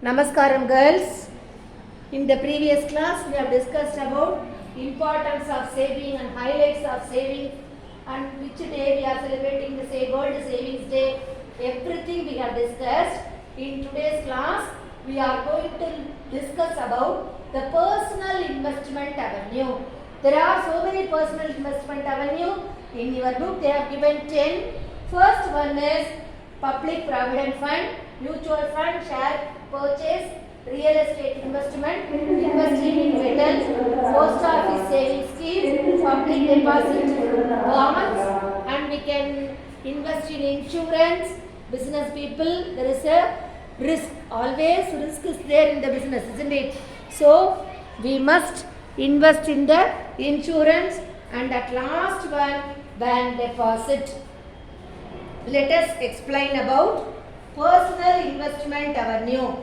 Namaskaram girls. In the previous class we have discussed about importance of saving and highlights of saving and which day we are celebrating the World Savings Day. Everything we have discussed. In today's class we are going to discuss about the personal investment avenue. There are so many personal investment avenue. In your book they have given 10. First one is public provident fund, mutual fund, share purchase, real estate investment, investing in metals, post office savings scheme, public deposit bonds, and we can invest in insurance. Business people, there is a risk. Always risk is there in the business, isn't it? So we must invest in the insurance. And at last one, bank deposit. Let us explain about personal investment avenue.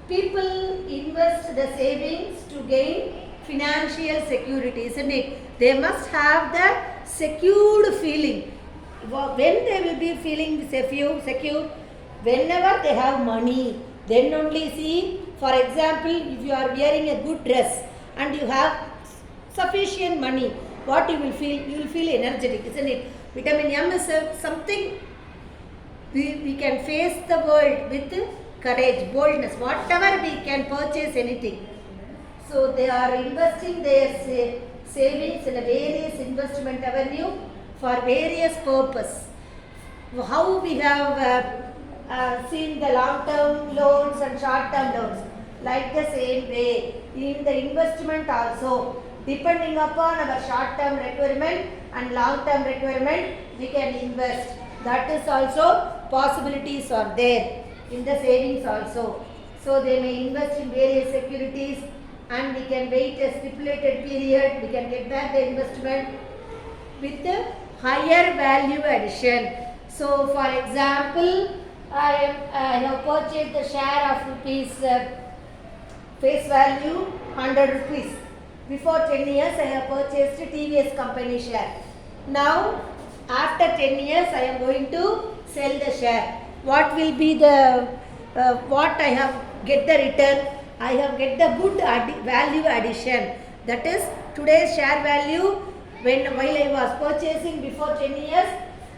People invest the savings to gain financial security, isn't it? They must have the secured feeling. When they will be feeling secure, whenever they have money, then only see, for example, if you are wearing a good dress and you have sufficient money, what you will feel? You will feel energetic, isn't it? Vitamin M is something we can face the world with courage, boldness, whatever we can purchase anything. So they are investing their savings in a various investment avenue for various purpose. How we have seen the long-term loans and short-term loans, like the same way in the investment also, depending upon our short-term requirement and long-term requirement, we can invest. That is also possibilities are there in the savings also. So they may invest in various securities and we can wait a stipulated period, we can get back the investment with a higher value addition. So for example, I have purchased the share of rupees face value 100 rupees. Before 10 years I have purchased TVS company share. Now after 10 years I am going to sell the share. What will be the what I have get the return? I have get the good value addition. That is today's share value. While I was purchasing before 10 years,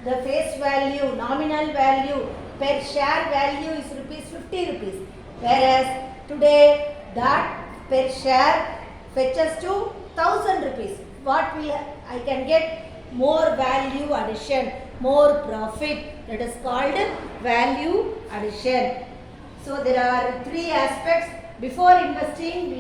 the face value, nominal value per share value is rupees 50 rupees. Whereas today that per share fetches to 1000 rupees. What will I can get more value addition, more profit. That is called value addition. So there are three aspects. Before investing,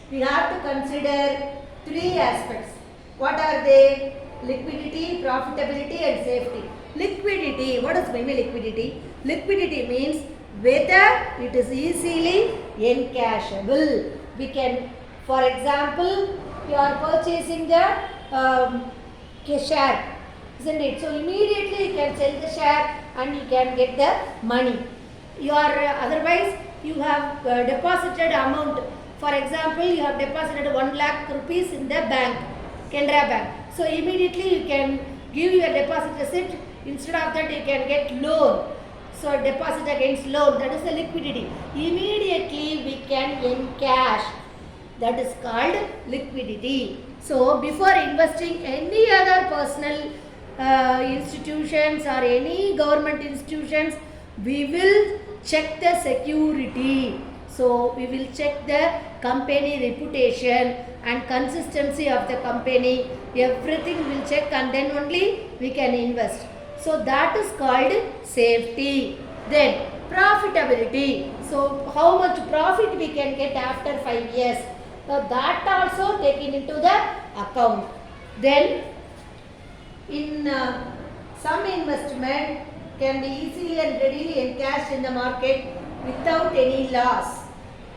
we have to consider three aspects. What are they? Liquidity, profitability and safety. Liquidity, what does mean by liquidity? Liquidity means whether it is easily encashable. We can, for example, you are purchasing the share, isn't it? So immediately you can sell the share and you can get the money. You are otherwise you have deposited amount. For example, you have deposited 1 lakh rupees in the bank, Canara Bank. So immediately you can give your deposit receipt. Instead of that, you can get loan. So deposit against loan. That is the liquidity. Immediately we can encash. That is called liquidity. So before investing any other personal institutions or any government institutions, we will check the security. So we will check the company reputation and consistency of the company. Everything we will check and then only we can invest. So that is called safety. Then profitability. So how much profit we can get after 5 years. So that also taken into the account. Then in some investment can be easily and readily encashed in the market without any loss.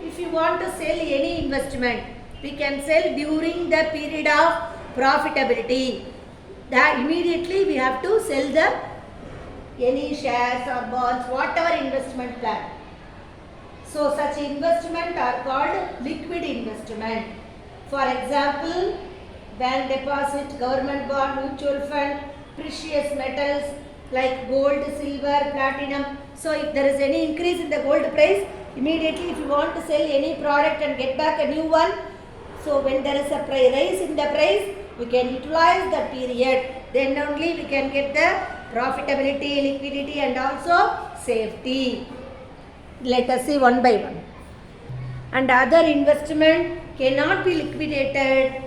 If you want to sell any investment, we can sell during the period of profitability. That immediately we have to sell the any shares or bonds, whatever investment plan. So such investment are called liquid investment. For example, bank deposit, government bond, mutual fund, precious metals like gold, silver, platinum. So if there is any increase in the gold price, Immediately if you want to sell any product and get back a new one, so when there is a rise in the price, we can utilize the period. Then only we can get the profitability, liquidity and also safety. Let us see one by one. And other investment cannot be liquidated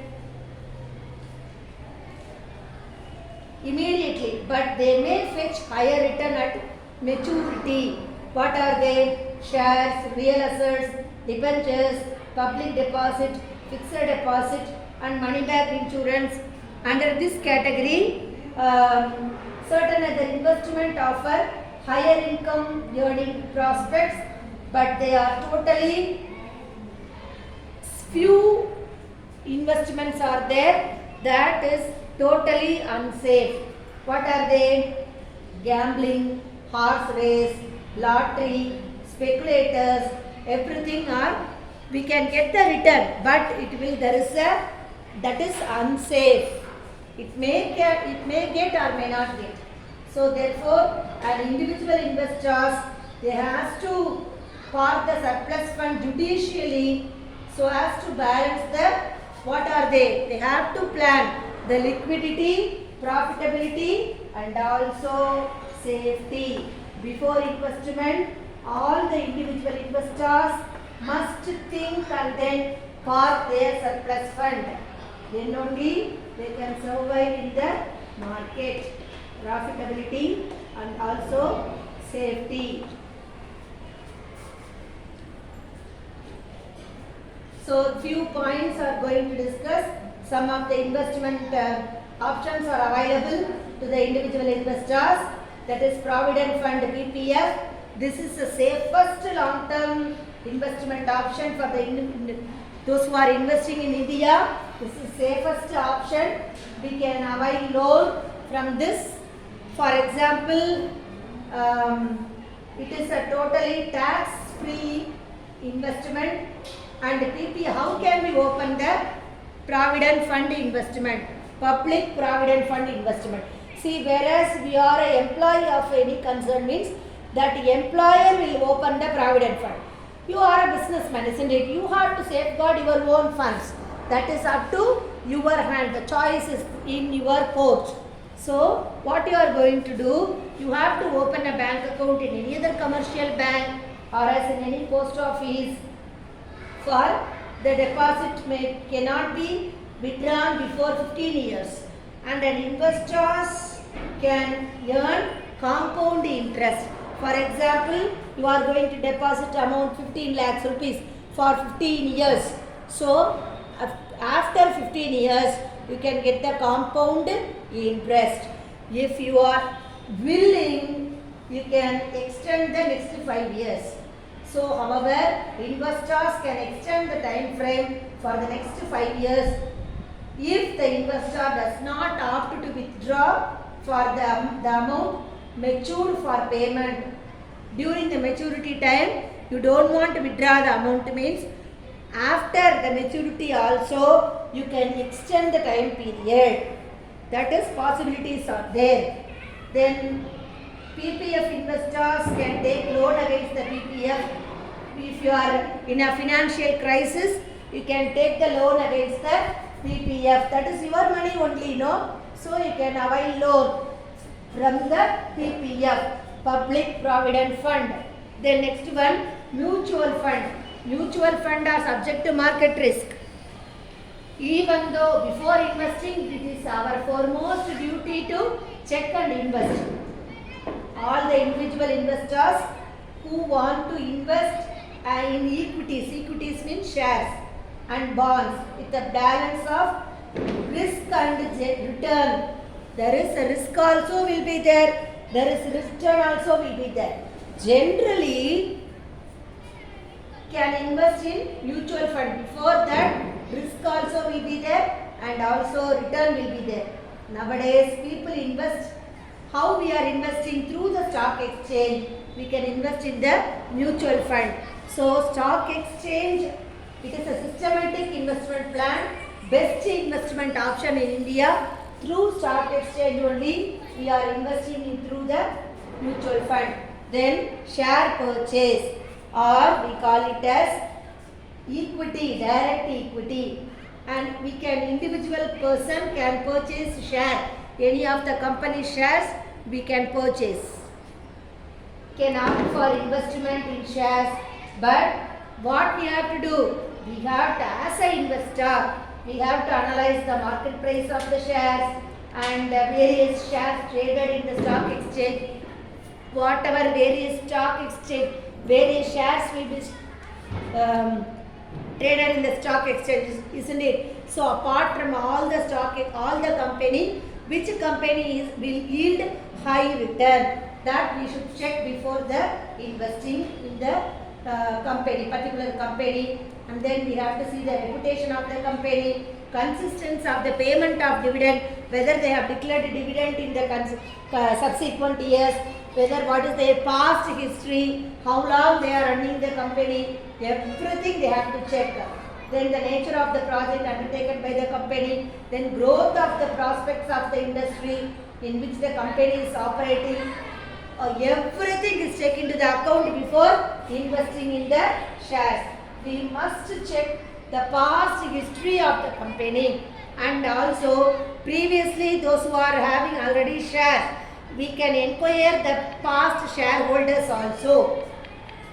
immediately, but they may fetch higher return at maturity. What are they? Shares, real assets, debentures, public deposit, fixed deposit and money back insurance. Under this category, certain other investment offer higher income earning prospects, but they are totally few investments are there that is totally unsafe. What are they? Gambling, horse race, lottery, speculators, everything are, we can get the return, but there is a, that is unsafe. It may get or may not get. So therefore, an individual investors, they has to park the surplus fund judicially so as to balance the, what are they? They have to plan the liquidity, profitability and also safety. Before investment, all the individual investors must think and then park their surplus fund. Then only they can survive in the market. Profitability and also safety. So few points are going to discuss. Some of the investment options are available to the individual investors. That is Provident Fund PPF. This is the safest long-term investment option for the those who are investing in India. This is safest option. We can avail loan from this. For example, it is a totally tax-free investment. And PP, how can we open the Provident Fund investment? Public Provident Fund investment. See, whereas we are an employee of any concern means that the employer will open the Provident Fund. You are a businessman, isn't it? You have to safeguard your own funds. That is up to your hand. The choice is in your court. So, what you are going to do, you have to open a bank account in any other commercial bank or as in any post office. For the deposit cannot be withdrawn before 15 years. And an investors can earn compound interest. For example, you are going to deposit amount 15 lakhs rupees for 15 years. So, after 15 years, you can get the compound interest. If you are willing, you can extend the next 5 years. So, however, investors can extend the time frame for the next 5 years if the investor does not opt to withdraw for the amount matured for payment. During the maturity time, you don't want to withdraw the amount means after the maturity also you can extend the time period. That is possibilities are there. Then PPF investors can take loan against the PPF. If you are in a financial crisis, you can take the loan against the PPF. That is your money only, no? So you can avail loan from the PPF, Public Provident Fund. Then next one, mutual fund. Mutual fund are subject to market risk. Even though before investing, it is our foremost duty to check and invest. All the individual investors who want to invest in equities. Equities means shares and bonds with a balance of risk and return. There is a risk also will be there. There is return also will be there. Generally, can invest in mutual fund. Before that, risk also will be there and also return will be there. Nowadays, people invest. How we are investing through the stock exchange? We can invest in the mutual fund. So, stock exchange, it is a systematic investment plan, best investment option in India. Through stock exchange only, we are investing in through the mutual fund. Then, share purchase. or we call it as equity, direct equity. And we can, individual person can purchase share, any of the company shares we can purchase, can opt for investment in shares. But what we have to do, we have to, as an investor, we have to analyze the market price of the shares and various shares traded in the stock exchange. Whatever various stock exchange, various shares will be traded in the stock exchanges, isn't it? So apart from all the stock, all the company, which company will yield high return, that we should check before the investing in the company, particular company. And then we have to see the reputation of the company, consistency of the payment of dividend, whether they have declared dividend in the subsequent years, whether what is their past history, how long they are running the company, everything they have to check. Then the nature of the project undertaken by the company, then growth of the prospects of the industry in which the company is operating. Everything is taken into the account before investing in the shares. We must check the past history of the company, and also previously those who are having already shares, we can inquire the past shareholders also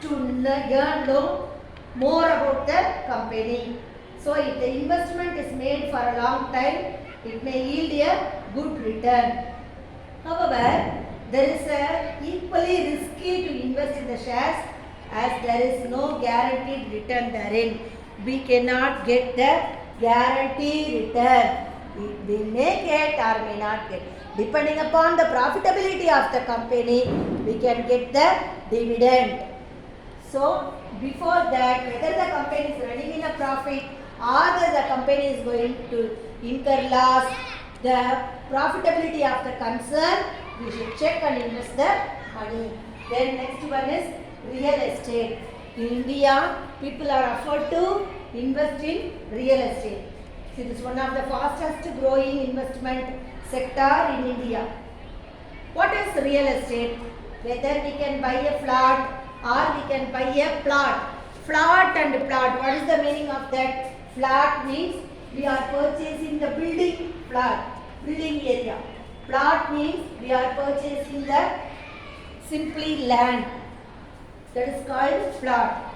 to know more about the company. So if the investment is made for a long time, it may yield a good return. However, there is a equally risky to invest in the shares, as there is no guaranteed return therein. We cannot get the guaranteed return. We may get or may not get. Depending upon the profitability of the company, we can get the dividend. So before that, whether the company is running in a profit or whether the company is going to incur loss, the profitability of the concern, we should check and invest the money. Then next one is real estate. In India, people are afforded to invest in real estate. So it is one of the fastest growing investment sector in India. What is real estate? Whether we can buy a flat or we can buy a plot. Flat and plot, what is the meaning of that? Flat means we are purchasing the building plot, building area. Plot means we are purchasing the simply land. That is called plot.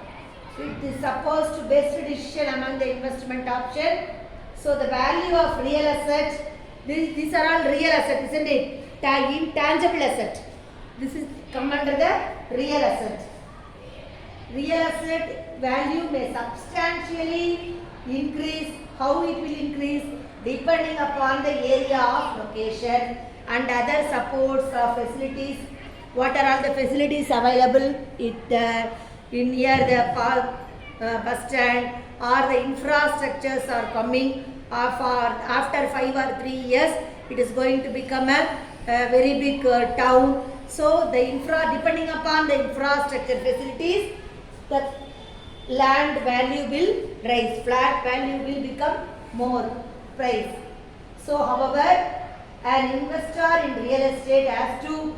It is supposed to best decision among the investment option. So the value of real asset, these are all real asset, isn't it? Intangible asset. This is come under the real asset. Real asset value may substantially increase. How it will increase? Depending upon the area of location and other supports or facilities. What are all the facilities available in near the park, bus stand, or the infrastructures are coming after 5 or 3 years, it is going to become a very big town. So the depending upon the infrastructure facilities, the land value will rise, flat value will become more price. So however, an investor in real estate has to,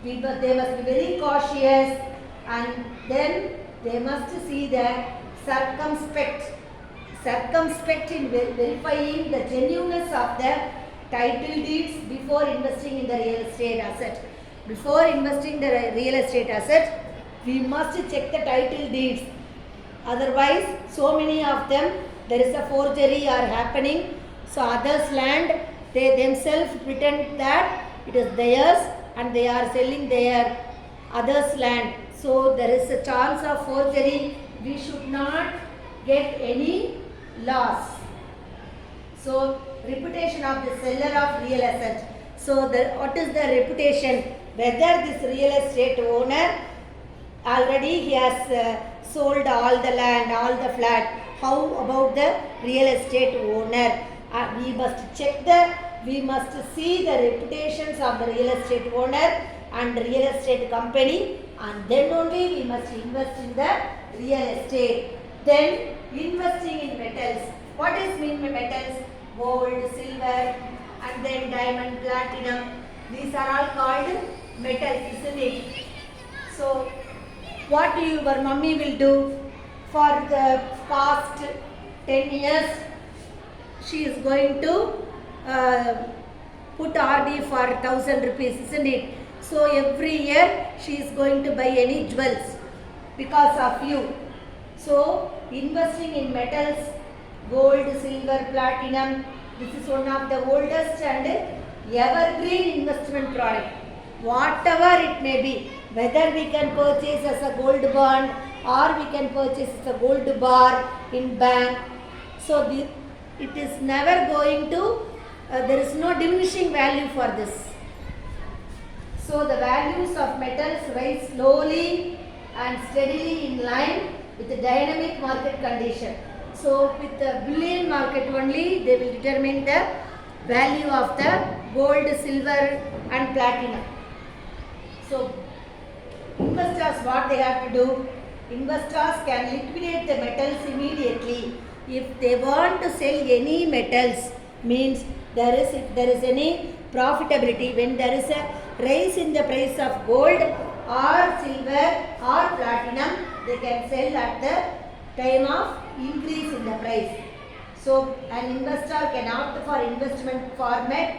they must be very cautious, and then they must see that circumspect in verifying the genuineness of the title deeds before investing in the real estate asset. Before investing the real estate asset, we must check the title deeds. Otherwise, so many of them, there is a forgery are happening. So others' land, they themselves pretend that it is theirs and they are selling their others' land. So there is a chance of forgery. We should not get any loss. So reputation of the seller of real estate. So what is the reputation? Whether this real estate owner already he has sold all the land, all the flat. How about the real estate owner? We must see the reputations of the real estate owner and real estate company, and then only we must invest in the real estate. Then investing in metals. What is mean by metals? Gold, silver, and then diamond, platinum. These are all called metals, isn't it? So what your mummy will do for the past 10 years? She is going to put RD for 1000 rupees, isn't it? So every year she is going to buy any jewels because of you. So investing in metals, gold, silver, platinum, this is one of the oldest and evergreen investment product. Whatever it may be, whether we can purchase as a gold bond or we can purchase as a gold bar in bank. So it is never going to, there is no diminishing value for this. So the values of metals rise slowly and steadily in line with the dynamic market condition. So with the bullion market only, they will determine the value of the gold, silver and platinum. So investors, what they have to do? Investors can liquidate the metals immediately. If they want to sell any metals, means if there is any profitability, when there is a rise in the price of gold or silver or platinum, they can sell at the time of increase in the price. So an investor can opt for investment format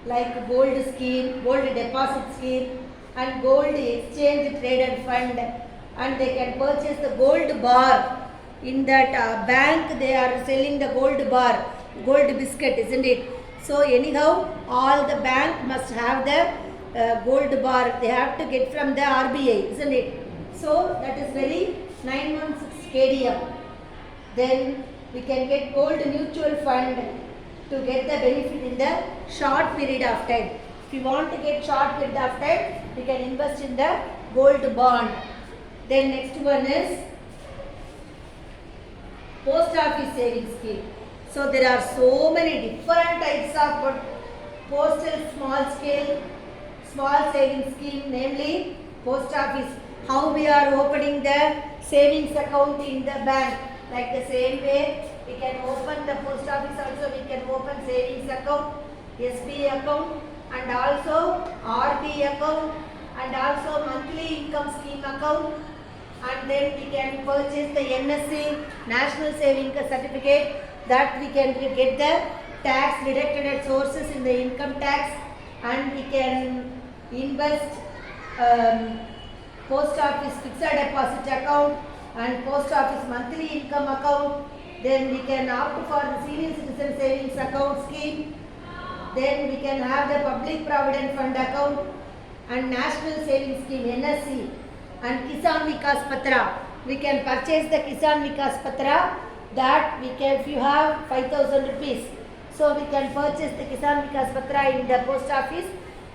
like gold scheme, gold deposit scheme and gold exchange traded fund, and they can purchase the gold bar. In that bank they are selling the gold bar, gold biscuit, isn't it? So anyhow, all the bank must have the gold bar. They have to get from the RBI, isn't it? So that is very 916 KDM. Then we can get gold mutual fund to get the benefit in the short period of time. If you want to get short period of time, we can invest in the gold bond. Then next one is post office savings scheme. So there are so many different types of postal small savings scheme, namely post office. How we are opening the savings account in the bank. Like the same way, we can open the post office also, we can open savings account, SB account and also RD account and also monthly income scheme account, and then we can purchase the NSC, National Savings Certificate, that we can get the tax deducted at sources in the income tax, and we can invest post office fixed deposit account and post office monthly income account. Then we can opt for the senior citizen savings account scheme. Then we can have the public provident fund account and national savings scheme NSC and Kisan Vikas Patra. We can purchase the Kisan Vikas Patra, that we can, if you have 5,000 rupees, so we can purchase the Kisan Vikas Patra in the post office.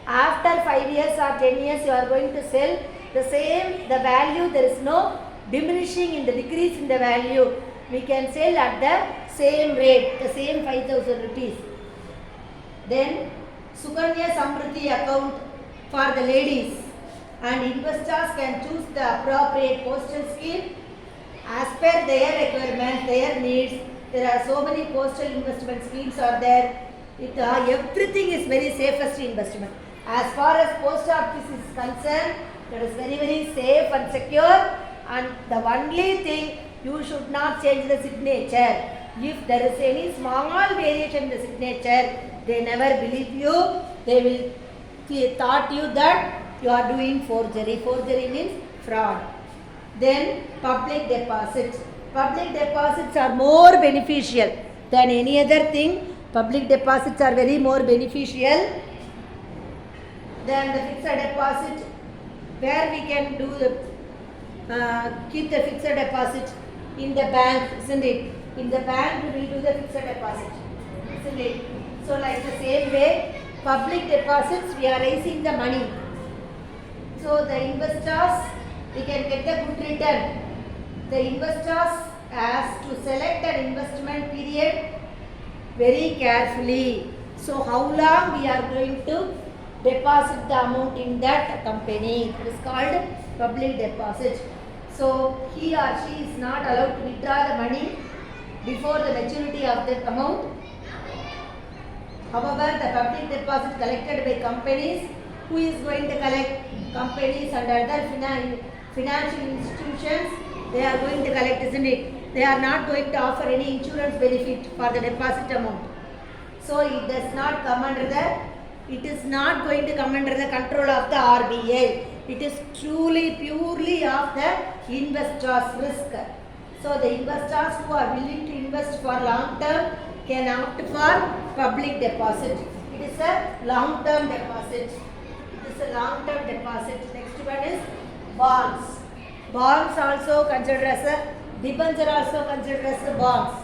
After 5 years or 10 years, you are going to sell the same, the value, there is no diminishing in the decrease in the value. We can sell at the same rate, the same 5,000 rupees. Then Sukanya Samruddhi account for the ladies, and investors can choose the appropriate postal scheme as per their requirements, their needs. There are so many postal investment schemes are there. Everything is very safest investment. As far as post office is concerned, that is very, very safe and secure, and the only thing, you should not change the signature. If there is any small variation in the signature, they never believe you. They will thought you that you are doing forgery. Forgery means fraud. Then public deposits. Public deposits are more beneficial than any other thing. Public deposits are very more beneficial than the fixed deposit, where we can do the keep the fixed deposit in the bank, isn't it? In the bank we will do the fixed deposit, isn't it? So like the same way, public deposits, we are raising the money. So the investors, we can get the good return. The investors has to select an investment period very carefully. So how long we are going to deposit the amount in that company. It is called public deposit. So he or she is not allowed to withdraw the money before the maturity of that amount. However, the public deposit collected by companies, who is going to collect? Companies and other financial institutions institutions, they are going to collect, isn't it? They are not going to offer any insurance benefit for the deposit amount. So it does not come under it is not going to come under the control of the RBI. It is truly, purely of the investor's risk. So the investors who are willing to invest for long term can opt for public deposit. It is a long term deposit. It is a long term deposit. Next one is bonds. Bonds also considered as a debenture, also considered as a bonds.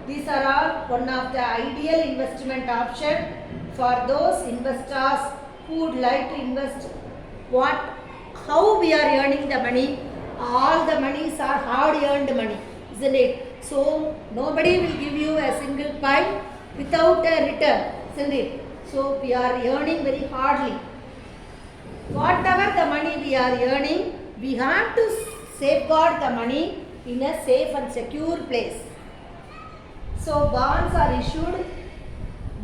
These are all one of the ideal investment option for those investors who would like to invest. How we are earning the money? All the monies are hard earned money, isn't it? So nobody will give you a single pie without a return, isn't it? So we are earning very hardly. Whatever the money we are earning, we have to safeguard the money in a safe and secure place. So bonds are issued,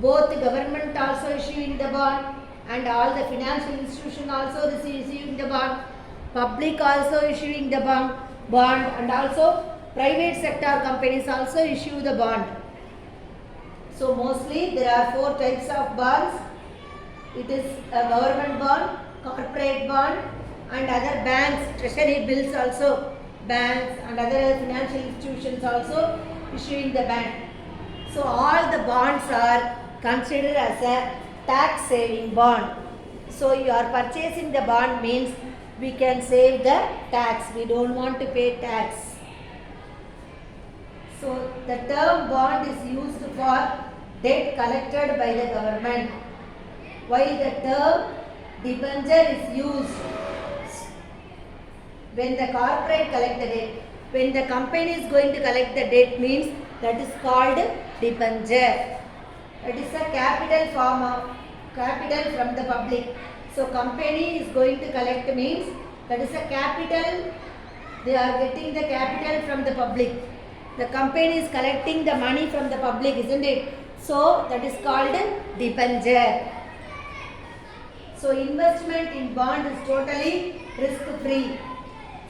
both the government also issuing the bond and all the financial institution also issuing the bond, public also issuing the bond and also private sector companies also issue the bond. So mostly there are 4 types of bonds. It is a government bond, corporate bond and other banks, treasury bills also, banks and other financial institutions also issuing the bond. So all the bonds are considered as a tax saving bond. So you are purchasing the bond means we can save the tax. We don't want to pay tax. So the term bond is used for debt collected by the government, while the term debenture is used when the corporate collect the debt. When the company is going to collect the debt means that is called debenture. It is a capital form of capital from the public. So company is going to collect means that is a capital. They are getting the capital from the public. The company is collecting the money from the public, isn't it? So that is called debenture. So investment in bond is totally risk free.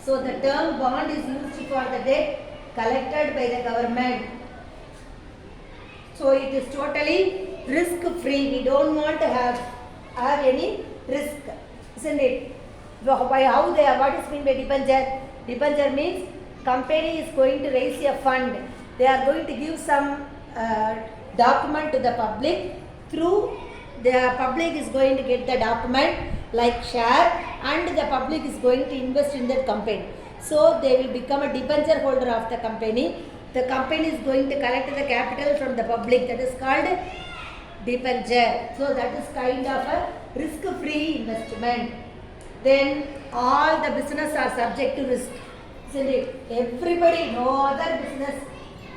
So the term bond is used for the debt collected by the government. So it is totally risk free. We don't want to have any risk, isn't it? By how they are, what is meant by debenture? Debenture means company is going to raise a fund. They are going to give some document to the public. Through the public is going to get the document like share, and the public is going to invest in that company. So they will become a debenture holder of the company. The company is going to collect the capital from the public. That is called debenture. So that is kind of a risk-free investment. Then all the business are subject to risk, isn't it? Everybody, no other business,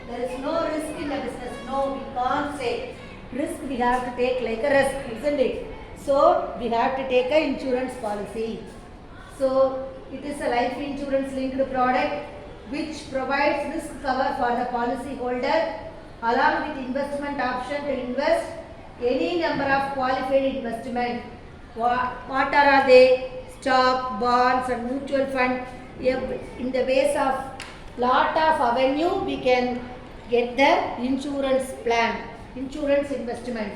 there is no risk in the business. No, we can't say risk. We have to take like a risk, isn't it? So we have to take an insurance policy. So it is a life insurance linked product which provides risk cover for the policy holder along with investment option to invest any number of qualified investment. What are they? Stock, bonds and mutual fund. In the base of lot of avenue we can get the insurance plan, insurance investment,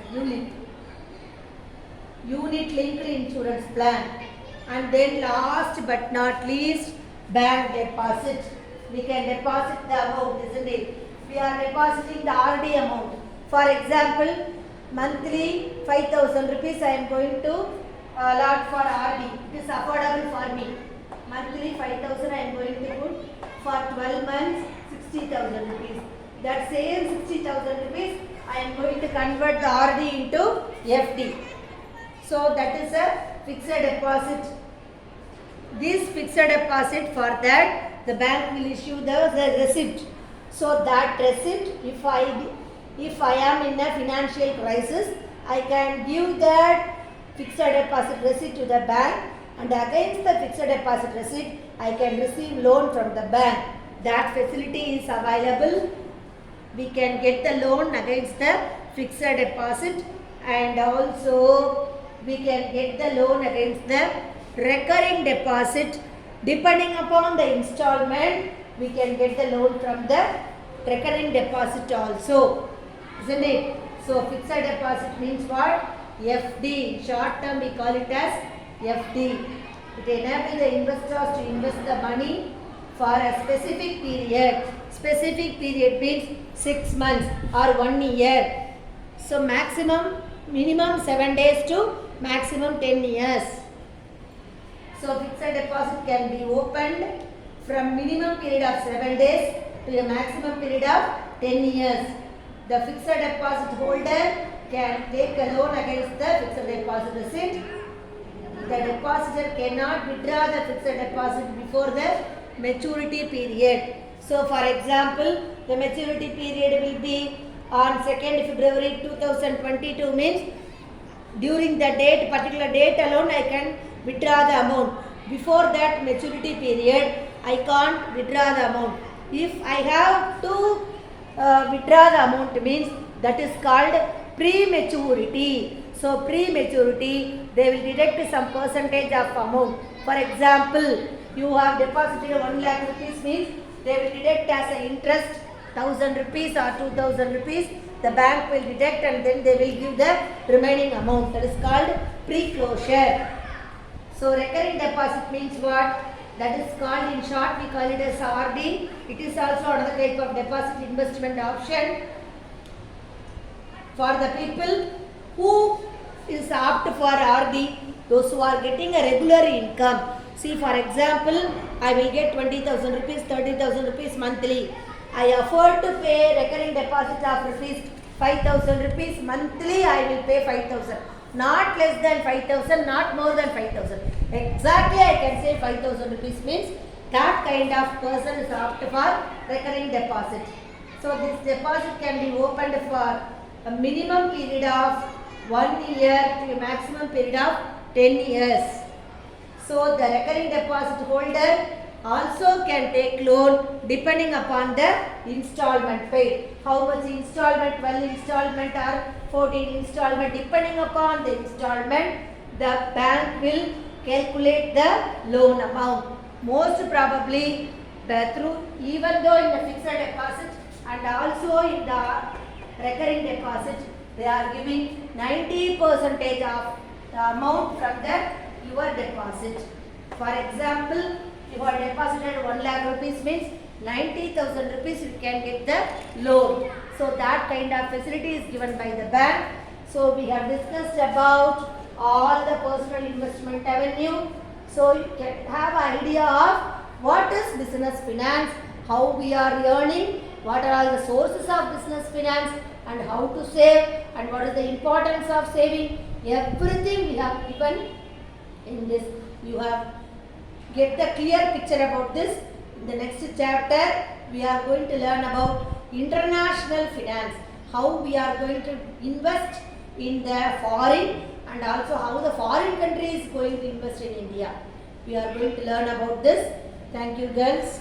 unit linked insurance plan. And then last but not least, bank deposit. We can deposit the amount, isn't it? We are depositing the RD amount. For example, monthly 5,000 rupees I am going to allot for RD. It is affordable for me. Monthly 5,000 I am going to put for 12 months 60,000 rupees. That same 60,000 rupees I am going to convert the RD into FD. So that is a fixed deposit. This fixed deposit, for that the bank will issue the receipt. So that receipt, if I am in a financial crisis, I can give that fixed deposit receipt to the bank, and against the fixed deposit receipt I can receive loan from the bank. That facility is available. We can get the loan against the fixed deposit, and also we can get the loan against the recurring deposit Depending upon the installment, we can get the loan from the recurring deposit also, isn't it? So fixed deposit means what? FD. Short term we call it as FD. It enables the investors to invest the money for a specific period. Specific period means 6 months or 1 year. So minimum 7 days to maximum 10 years. So fixed deposit can be opened from minimum period of 7 days to a maximum period of 10 years. The fixed deposit holder can take a loan against the fixed deposit receipt. The depositor cannot withdraw the fixed deposit before the maturity period. So for example, the maturity period will be on 2nd February 2022 means during the particular date alone I can withdraw the amount. Before that maturity period, I can't withdraw the amount. If I have to withdraw the amount means that is called prematurity. So prematurity, they will deduct some percentage of amount. For example, you have deposited 1 lakh rupees means they will deduct as an interest 1000 rupees or 2000 rupees. The bank will deduct and then they will give the remaining amount. That is called pre-closure. So recurring deposit means what? That is called, in short we call it as RD. It is also another type of deposit investment option for the people who is apt for RD, those who are getting a regular income. See, for example, I will get 20,000 rupees, 30,000 rupees monthly. I afford to pay recurring deposit of rupees 5,000 rupees monthly. I will pay 5,000. Not less than 5,000, not more than 5,000. Exactly, I can say 5,000 rupees means that kind of person is apt for recurring deposit. So this deposit can be opened for a minimum period of 1 year to a maximum period of 10 years. So the recurring deposit holder also can take loan depending upon the installment paid. How much installment? 12 installment or 14 installment, depending upon the installment, the bank will calculate the loan amount. Most probably even though in the fixed deposit and also in the recurring deposit, they are giving 90% of the amount from your deposit. For example, you have deposited 1 lakh rupees means 90,000 rupees you can get the loan. So that kind of facility is given by the bank. So we have discussed about all the personal investment avenue. So you can have an idea of what is business finance, how we are earning, what are all the sources of business finance and how to save and what is the importance of saving. Everything we have given in this. You have get the clear picture about this. In the next chapter, we are going to learn about international finance, how we are going to invest in the foreign and also how the foreign country is going to invest in India. We are going to learn about this. Thank you, girls.